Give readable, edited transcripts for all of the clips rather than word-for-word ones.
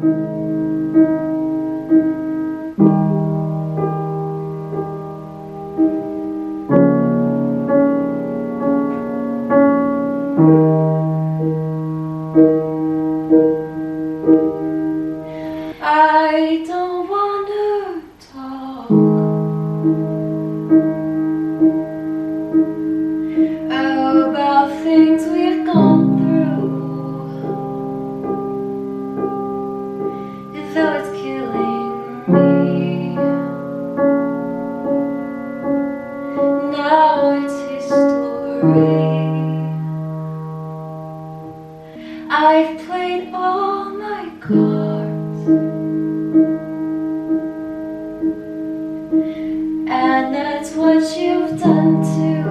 I don't wanna talk about things we've gone through, though it's killing me. Now it's history. I've played all my cards, and that's what you've done too.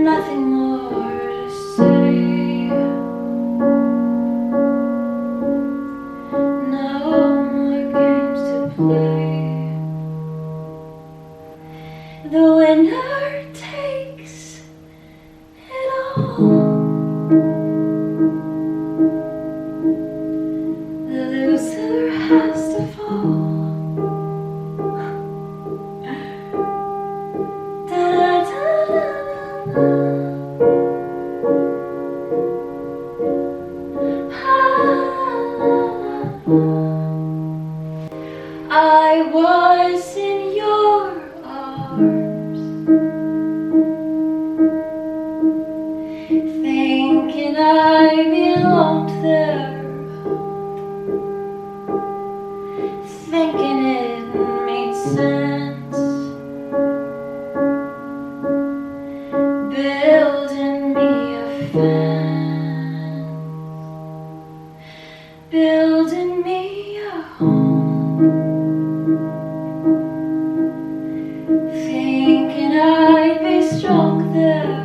Nothing more to say. No more games to play. The winner takes it all. The loser has to fall. I was in your arms, thinking I belonged there, thinking it made sense, building me a fence, building me a home, thinking I'd be strong there.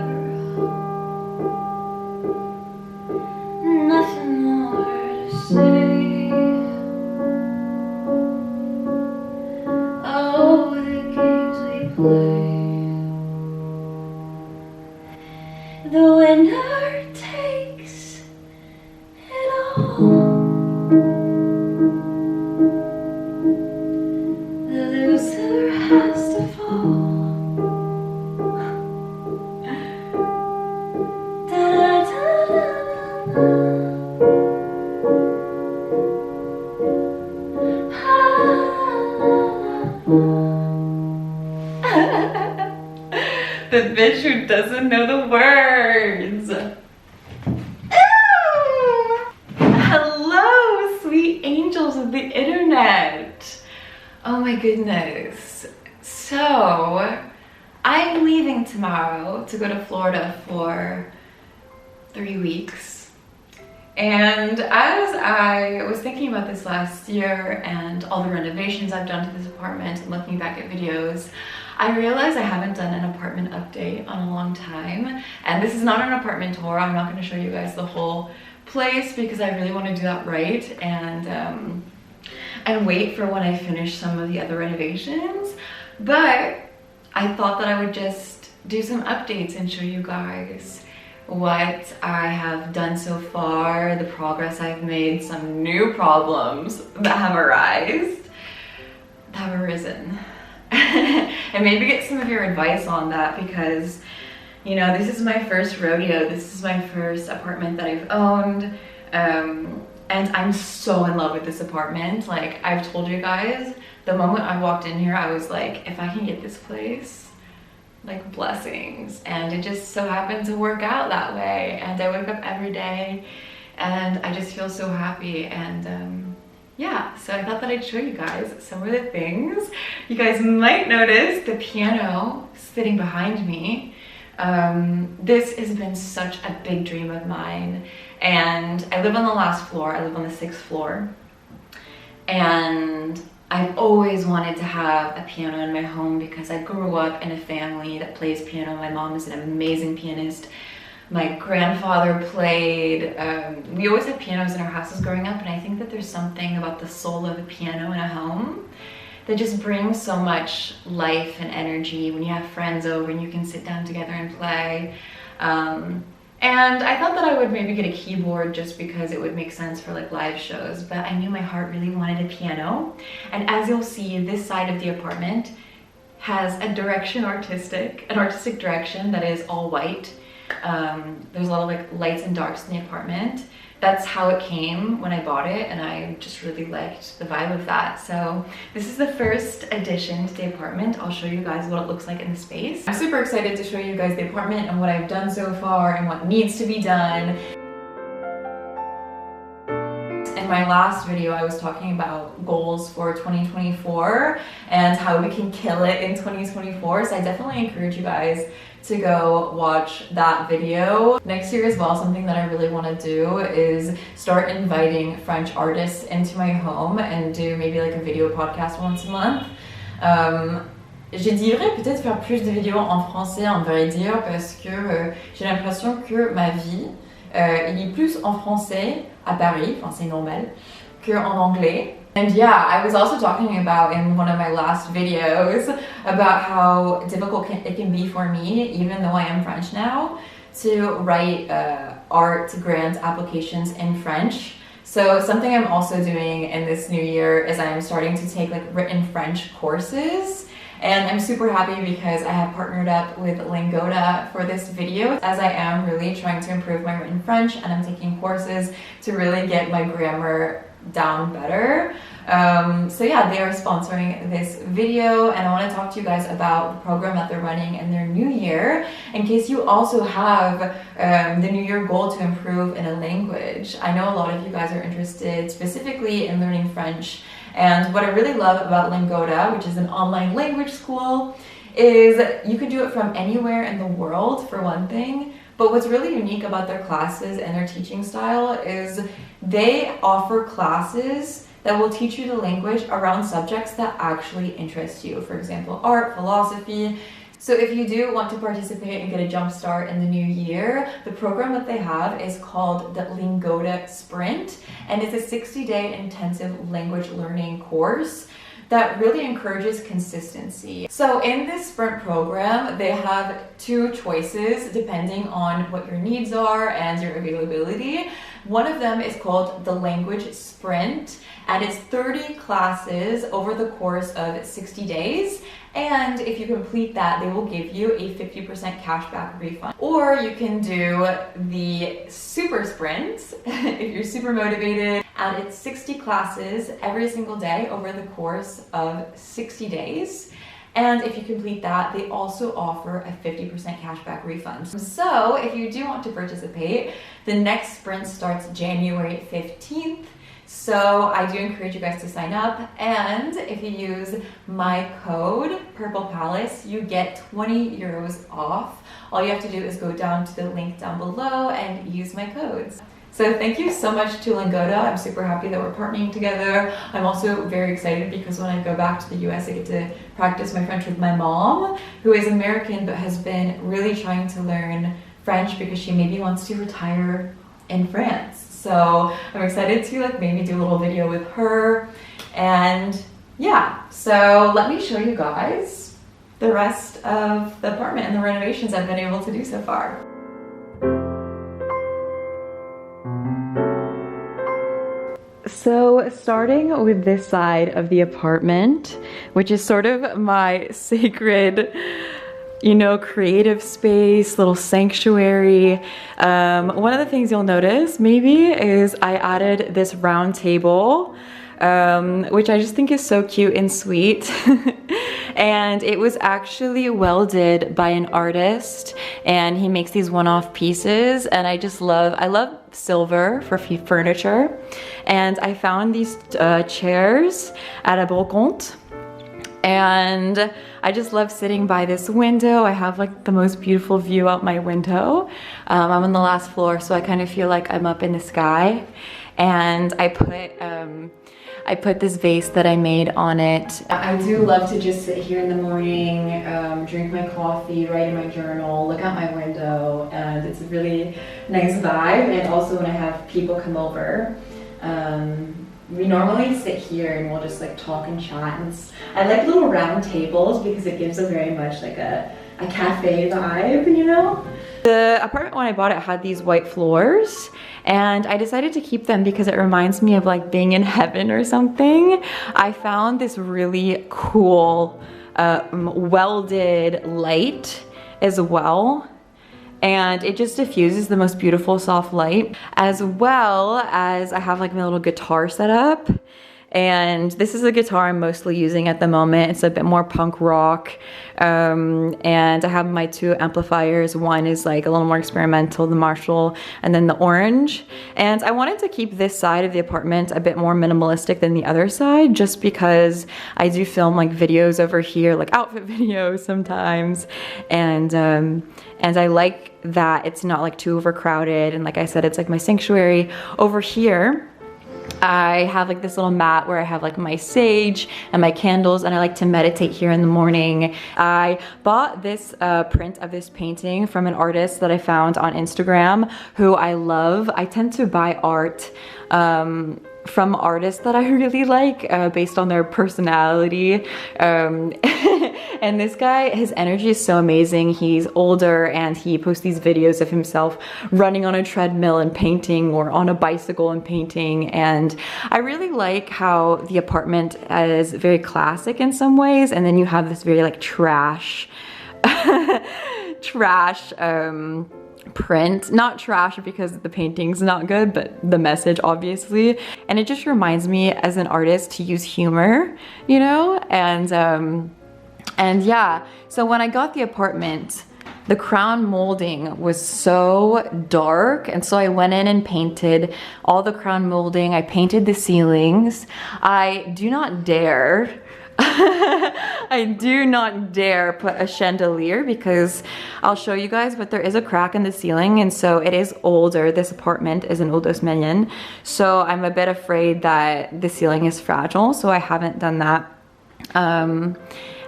Nothing more to say. Oh, the games we play. The winner takes it all. The loser has to fall. The bitch who doesn't know the words. Hello, sweet angels of the internet. Oh my goodness. So, I'm leaving tomorrow to go to Florida for 3 weeks. And as I was thinking about this last year and all the renovations I've done to this apartment and looking back at videos, I realized I haven't done an apartment update on a long time. And this is not an apartment tour. I'm not going to show you guys the whole place because I really want to do that right and wait for when I finish some of the other renovations. But I thought that I would just do some updates and show you guys what I have done so far, the progress I've made, some new problems that have arisen. And maybe get some of your advice on that because, you know, this is my first rodeo. This is my first apartment that I've owned. And I'm so in love with this apartment. Like I've told you guys, the moment I walked in here, I was like, if I can get this place, like blessings. And it just so happened to work out that way. And I wake up every day and I just feel so happy. And yeah, so I thought that I'd show you guys some of the things. You guys might notice the piano sitting behind me. This has been such a big dream of mine. And I live on the last floor. I live on the 6th floor. And I've always wanted to have a piano in my home because I grew up in a family that plays piano. My mom is an amazing pianist. My grandfather played. We always had pianos in our houses growing up, and I think that there's something about the soul of a piano in a home that just brings so much life and energy when you have friends over and you can sit down together and play. And I thought that I would maybe get a keyboard just because it would make sense for like live shows, but I knew my heart really wanted a piano. And as you'll see, this side of the apartment has an artistic direction that is all white. There's a lot of like lights and darks in the apartment. That's how it came when I bought it, and I just really liked the vibe of that. So this is the first addition to the apartment. I'll show you guys what it looks like in the space. I'm super excited to show you guys the apartment and what I've done so far and what needs to be done. In my last video, I was talking about goals for 2024 and how we can kill it in 2024. So I definitely encourage you guys to go watch that video. Next year as well, something that I really want to do is start inviting French artists into my home and do maybe like a video podcast once a month. Je dirais peut-être faire plus de vidéos en français, en vrai dire, parce que j'ai l'impression que ma vie il est plus en français à Paris, enfin c'est normal, qu'en anglais. And yeah, I was also talking about in one of my last videos about how difficult it can be for me, even though I am French now, to write art grant applications in French. So something I'm also doing in this new year is I'm starting to take like written French courses. And I'm super happy because I have partnered up with Lingoda for this video, as I am really trying to improve my written French, and I'm taking courses to really get my grammar down better. So yeah, they are sponsoring this video, and I want to talk to you guys about the program that they're running in their new year, in case you also have the new year goal to improve in a language. I know a lot of you guys are interested specifically in learning French, and what I really love about Lingoda, which is an online language school, is you can do it from anywhere in the world, for one thing. But what's really unique about their classes and their teaching style is they offer classes that will teach you the language around subjects that actually interest you. For example, art, philosophy. So if you do want to participate and get a jump start in the new year, the program that they have is called the Lingoda Sprint, and it's a 60-day intensive language learning course that really encourages consistency. So in this sprint program, they have two choices depending on what your needs are and your availability. One of them is called the Language Sprint, and it's 30 classes over the course of 60 days. And if you complete that, they will give you a 50% cashback refund. Or you can do the Super Sprint if you're super motivated, and it's 60 classes every single day over the course of 60 days. And if you complete that, they also offer a 50% cashback refund. So if you do want to participate, the next sprint starts January 15th. So I do encourage you guys to sign up, and if you use my code Purple Palace, you get 20 euros off. All you have to do is go down to the link down below and use my codes. So thank you so much to Lingoda. I'm super happy that we're partnering together. I'm also very excited because when I go back to the US, I get to practice my French with my mom, who is American but has been really trying to learn French because she maybe wants to retire in France. So I'm excited to like maybe do a little video with her, and yeah, so let me show you guys the rest of the apartment and the renovations I've been able to do so far. So starting with this side of the apartment, which is sort of my sacred, you know, creative space, little sanctuary. One of the things you'll notice maybe is I added this round table, which I just think is so cute and sweet. And it was actually welded by an artist, and he makes these one-off pieces, and I love silver for furniture. And I found these chairs at a brocante, and I just love sitting by this window. I have like the most beautiful view out my window. I'm on the last floor, so I kind of feel like I'm up in the sky. And I put this vase that I made on it. I do love to just sit here in the morning, drink my coffee, write in my journal, look out my window, and it's a really nice vibe. And also when I have people come over, we normally sit here and we'll just like talk and chat. And I like little round tables because it gives a very much like a cafe vibe, you know? The apartment when I bought it had these white floors, and I decided to keep them because it reminds me of like being in heaven or something. I found this really cool welded light as well, and it just diffuses the most beautiful soft light, as well as I have like my little guitar set up. And this is a guitar I'm mostly using at the moment. It's a bit more punk rock. And I have my 2 amplifiers. One is like a little more experimental, the Marshall, and then the orange. And I wanted to keep this side of the apartment a bit more minimalistic than the other side, just because I do film like videos over here, like outfit videos sometimes. And I like that it's not like too overcrowded. And like I said, it's like my sanctuary. Over here, I have like this little mat where I have like my sage and my candles, and I like to meditate here in the morning. I bought this print of this painting from an artist that I found on Instagram who I love. I tend to buy art from artists that I really like based on their personality. And this guy, his energy is so amazing. He's older and he posts these videos of himself running on a treadmill and painting, or on a bicycle and painting. And I really like how the apartment is very classic in some ways, and then you have this very like trash print. Not trash because the painting's not good, but the message obviously. And it just reminds me as an artist to use humor, you know? And yeah, so when I got the apartment, the crown molding was so dark, and so I went in and painted all the crown molding. I painted the ceilings. I do not dare I do not dare put a chandelier, because I'll show you guys, but there is a crack in the ceiling, and so it is older. This apartment is an Uldosmenyen, so I'm a bit afraid that the ceiling is fragile, so I haven't done that.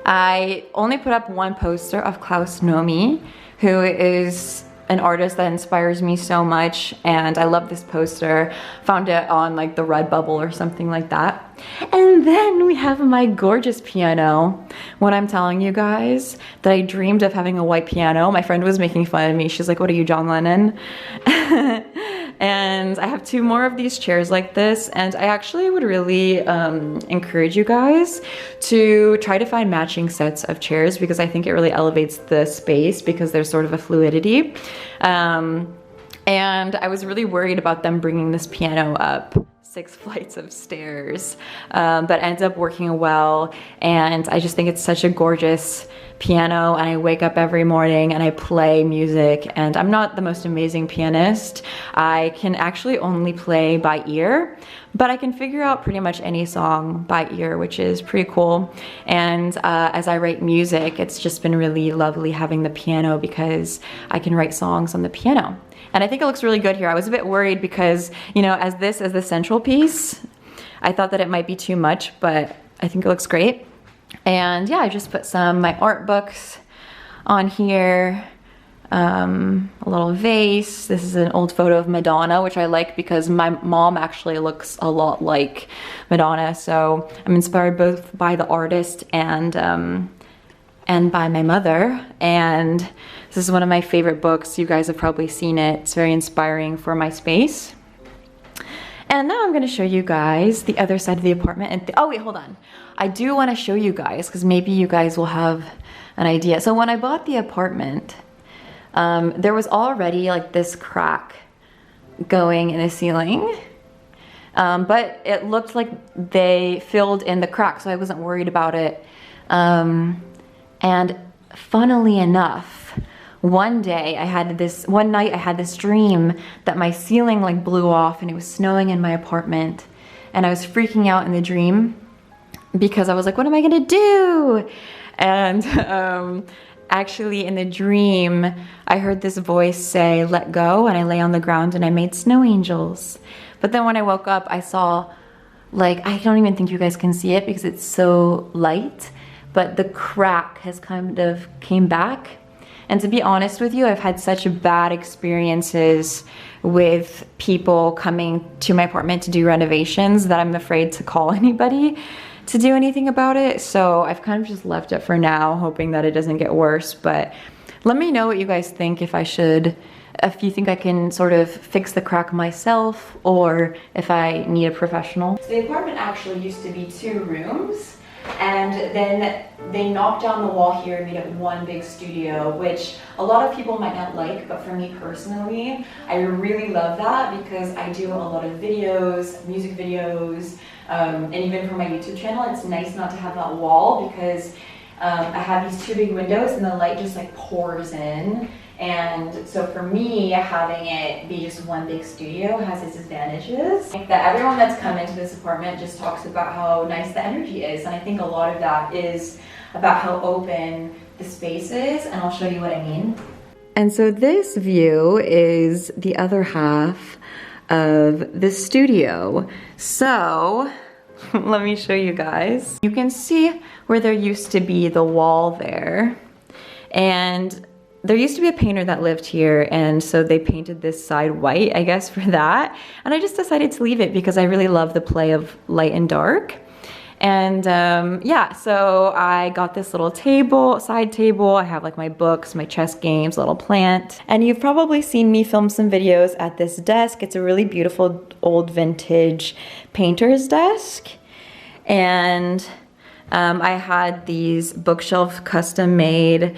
I only put up 1 poster of Klaus Nomi, who is an artist that inspires me so much, and I love this poster. Found it on like the Redbubble or something like that. And then we have my gorgeous piano. When I'm telling you guys that I dreamed of having a white piano, my friend was making fun of me. She's like, what are you, John Lennon? And I have 2 more of these chairs like this, and I actually would really encourage you guys to try to find matching sets of chairs, because I think it really elevates the space, because there's sort of a fluidity. And I was really worried about them bringing this piano up 6 flights of stairs, but ends up working well. And I just think it's such a gorgeous piano, and I wake up every morning and I play music, and I'm not the most amazing pianist. I can actually only play by ear, but I can figure out pretty much any song by ear, which is pretty cool. And as I write music, it's just been really lovely having the piano, because I can write songs on the piano. And I think it looks really good here. I was a bit worried because, you know, as this is the central piece, I thought that it might be too much, but I think it looks great. And yeah, I just put some of my art books on here, a little vase. This is an old photo of Madonna, which I like because my mom actually looks a lot like Madonna. So I'm inspired both by the artist and by my mother. And this is one of my favorite books. You guys have probably seen it. It's very inspiring for my space. And now I'm gonna show you guys the other side of the apartment. And oh wait, hold on. I do wanna show you guys, because maybe you guys will have an idea. So when I bought the apartment, there was already like this crack going in the ceiling. But it looked like they filled in the crack, so I wasn't worried about it. And funnily enough, one night I had this dream that my ceiling like blew off and it was snowing in my apartment, and I was freaking out in the dream because I was like, what am I gonna do? And actually in the dream, I heard this voice say, let go, and I lay on the ground and I made snow angels. But then when I woke up, I saw, like, I don't even think you guys can see it because it's so light, but the crack has kind of came back. And to be honest with you, I've had such bad experiences with people coming to my apartment to do renovations that I'm afraid to call anybody to do anything about it. So I've kind of just left it for now, hoping that it doesn't get worse. But Let me know what you guys think, if you think I can sort of fix the crack myself or if I need a professional. So the apartment actually used to be 2 rooms, and then they knocked down the wall here and made it one big studio, which a lot of people might not like, but for me personally, I really love that because I do a lot of videos, music videos, and even for my YouTube channel, it's nice not to have that wall because I have these 2 big windows and the light just like pours in. And so for me, having it be just one big studio has its advantages. I think that everyone that's come into this apartment just talks about how nice the energy is, and I think a lot of that is about how open the space is, and I'll show you what I mean. And so this view is the other half of the studio. So let me show you guys. You can see where there used to be the wall there, and there used to be a painter that lived here, and so they painted this side white, I guess, for that. And I just decided to leave it because I really love the play of light and dark. And yeah, so I got this little table, side table. I have like my books, my chess games, little plant. And you've probably seen me film some videos at this desk. It's a really beautiful old vintage painter's desk. And I had these bookshelf custom made.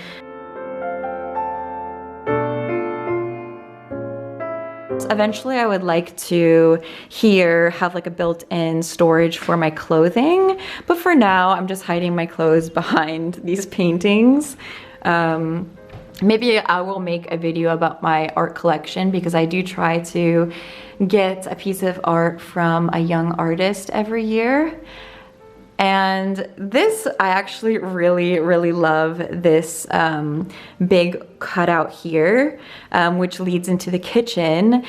Eventually I would like to here have like a built-in storage for my clothing, but for now I'm just hiding my clothes behind these paintings. Maybe I will make a video about my art collection because I do try to get a piece of art from a young artist every year. And this, I actually really love this big cutout here, which leads into the kitchen.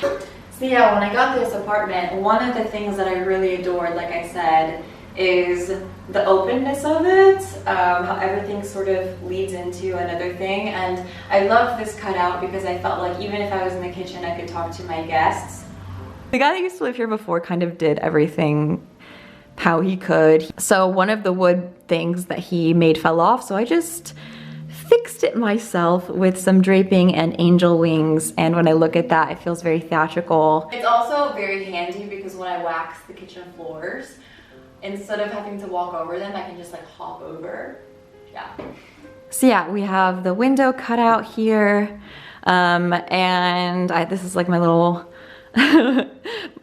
So yeah, when I got this apartment, one of the things that I really adored, like I said, is the openness of it, how everything sort of leads into another thing. And I love this cutout because I felt like even if I was in the kitchen, I could talk to my guests. The guy that used to live here before kind of did everything how he could. So one of the wood things that he made fell off, so I just fixed it myself with some draping and angel wings, and when I look at that, it feels very theatrical. It's also very handy because when I wax the kitchen floors, instead of having to walk over them, I can just like hop over. Yeah. So yeah, we have the window cut out here, and this is like my little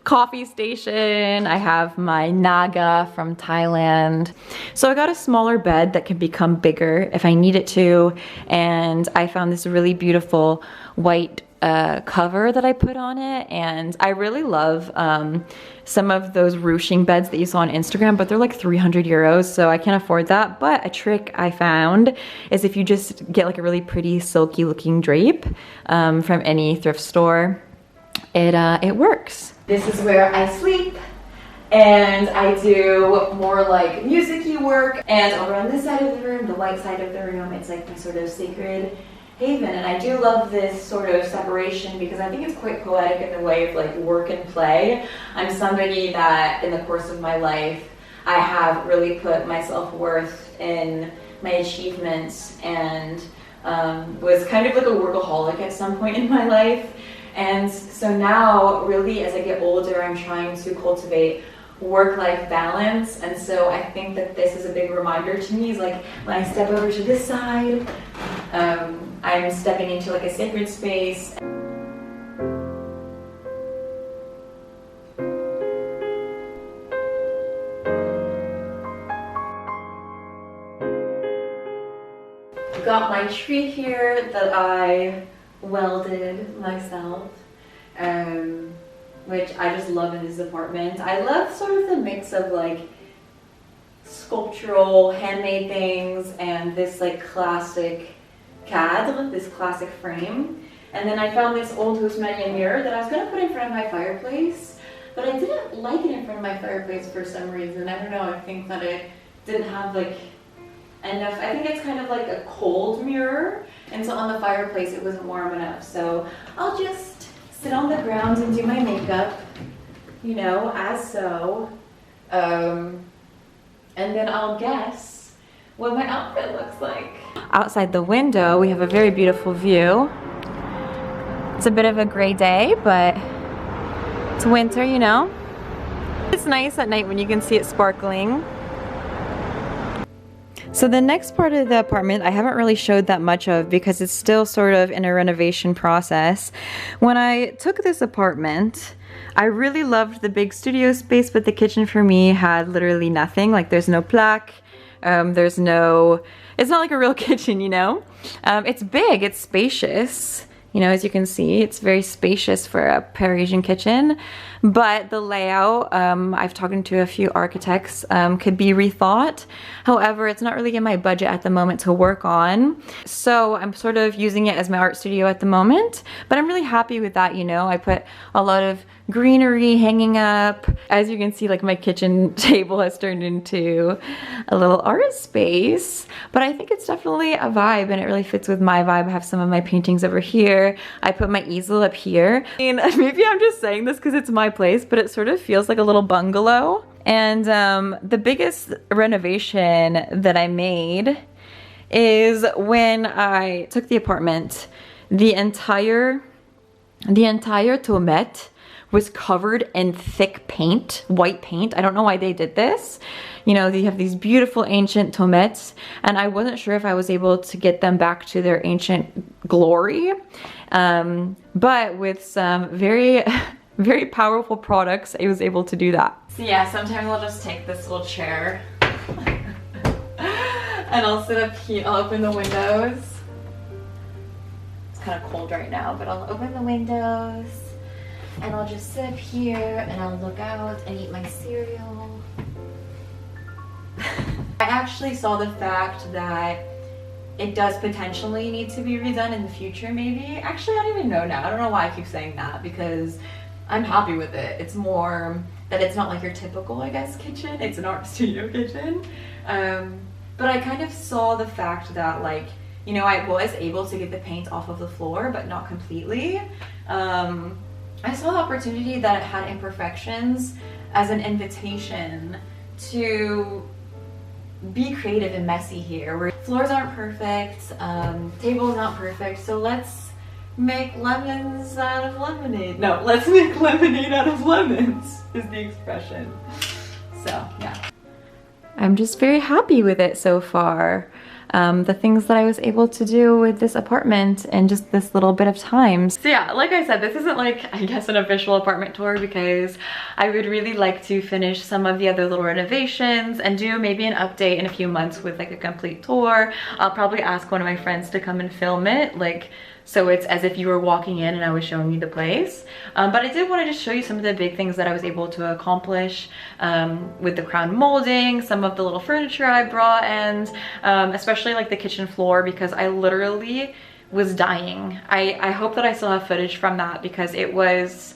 coffee station. I have my Naga from Thailand. So I got a smaller bed that can become bigger if I need it to, and I found this really beautiful white cover that I put on it, and I really love some of those ruching beds that you saw on Instagram, but they're like 300 euros, so I can't afford that. But a trick I found is if you just get like a really pretty silky looking drape from any thrift store, it works. This is where I sleep, and I do more like music-y work. And over on this side of the room, the white side of the room, it's like my sort of sacred haven. And I do love this sort of separation because I think it's quite poetic in the way of like work and play. I'm somebody that in the course of my life, I have really put my self-worth in my achievements, and was kind of like a workaholic at some point in my life. And so now, really, as I get older, I'm trying to cultivate work-life balance. And so I think that this is a big reminder to me, is like when I step over to this side, I'm stepping into like a sacred space. I've got my tree here that I welded myself, which I just love in this apartment. I love sort of the mix of like sculptural handmade things and this like classic cadre, this classic frame. And then I found this old Haussmannian mirror that I was gonna put in front of my fireplace, but I didn't like it in front of my fireplace for some reason. I don't know, I think that it didn't have like enough. I think it's kind of like a cold mirror, and so on the fireplace it wasn't warm enough. So I'll just sit on the ground and do my makeup, you know, as so. And then I'll guess what my outfit looks like. Outside the window, we have a very beautiful view. It's a bit of a gray day, but it's winter, you know? It's nice at night when you can see it sparkling. So the next part of the apartment I haven't really showed that much of because it's still sort of in a renovation process. When I took this apartment, I really loved the big studio space, but the kitchen for me had literally nothing. Like there's no plaque, it's not like a real kitchen, you know? It's big, it's spacious. You know, as you can see, it's very spacious for a Parisian kitchen, but the layout, I've talked to a few architects, could be rethought. However, it's not really in my budget at the moment to work on. So I'm sort of using it as my art studio at the moment, but I'm really happy with that, you know. I put a lot of greenery hanging up. As you can see, like my kitchen table has turned into a little art space, but I think it's definitely a vibe and it really fits with my vibe. I have some of my paintings over here. I put my easel up here. I mean, maybe I'm just saying this because it's my place, but it sort of feels like a little bungalow. And the biggest renovation that I made is when I took the apartment, the entire toilette was covered in thick paint, white paint. I don't know why they did this. You know, they have these beautiful ancient toilettes, and I wasn't sure if I was able to get them back to their ancient glory. But with some very, very powerful products, I was able to do that. So yeah, sometimes I'll just take this little chair and I'll sit up here, I'll open the windows. It's kind of cold right now, but I'll open the windows and I'll just sit up here and I'll look out and eat my cereal. I actually saw the fact that it does potentially need to be redone in the future, maybe. Actually, I don't even know now. I don't know why I keep saying that because I'm happy with it. It's more that it's not like your typical, I guess, kitchen. It's an art studio kitchen. But I kind of saw the fact that, like, you know, I was able to get the paint off of the floor, but not completely. I saw the opportunity that it had imperfections as an invitation to be creative and messy here. Where floors aren't perfect, tables not perfect, so let's make lemons out of lemonade. No, let's make lemonade out of lemons is the expression. So, yeah. I'm just very happy with it so far. The things that I was able to do with this apartment in just this little bit of time. So yeah, like I said, this isn't like, I guess, an official apartment tour because I would really like to finish some of the other little renovations and do maybe an update in a few months with like a complete tour. I'll probably ask one of my friends to come and film it, like, so it's as if you were walking in and I was showing you the place. But I did want to just show you some of the big things that I was able to accomplish with the crown molding, some of the little furniture I brought, and especially like the kitchen floor, because I literally was dying. I hope that I still have footage from that because it was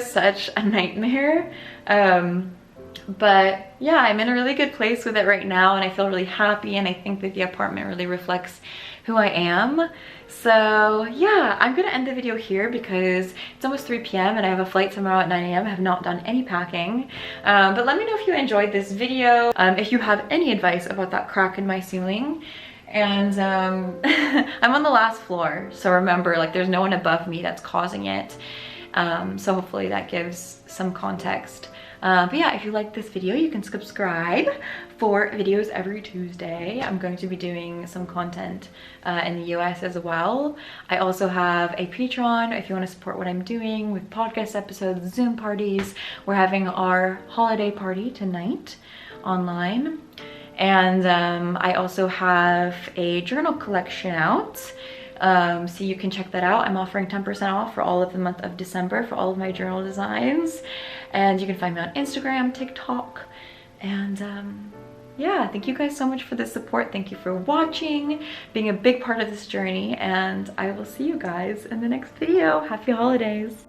such a nightmare. But yeah, I'm in a really good place with it right now and I feel really happy, and I think that the apartment really reflects who I am. So yeah, I'm gonna end the video here because it's almost 3 p.m. and I have a flight tomorrow at 9 a.m. I have not done any packing. But let me know if you enjoyed this video, if you have any advice about that crack in my ceiling. And I'm on the last floor, so remember, like, there's no one above me that's causing it. So hopefully that gives some context. But yeah, if you like this video, you can subscribe for videos every Tuesday. I'm going to be doing some content in the US as well. I also have a Patreon if you want to support what I'm doing with podcast episodes, Zoom parties. We're having our holiday party tonight online. And I also have a journal collection out. So you can check that out. I'm offering 10% off for all of the month of December for all of my journal designs. And you can find me on Instagram, TikTok, and yeah, thank you guys so much for the support. Thank you for watching, being a big part of this journey, and I will see you guys in the next video. Happy holidays.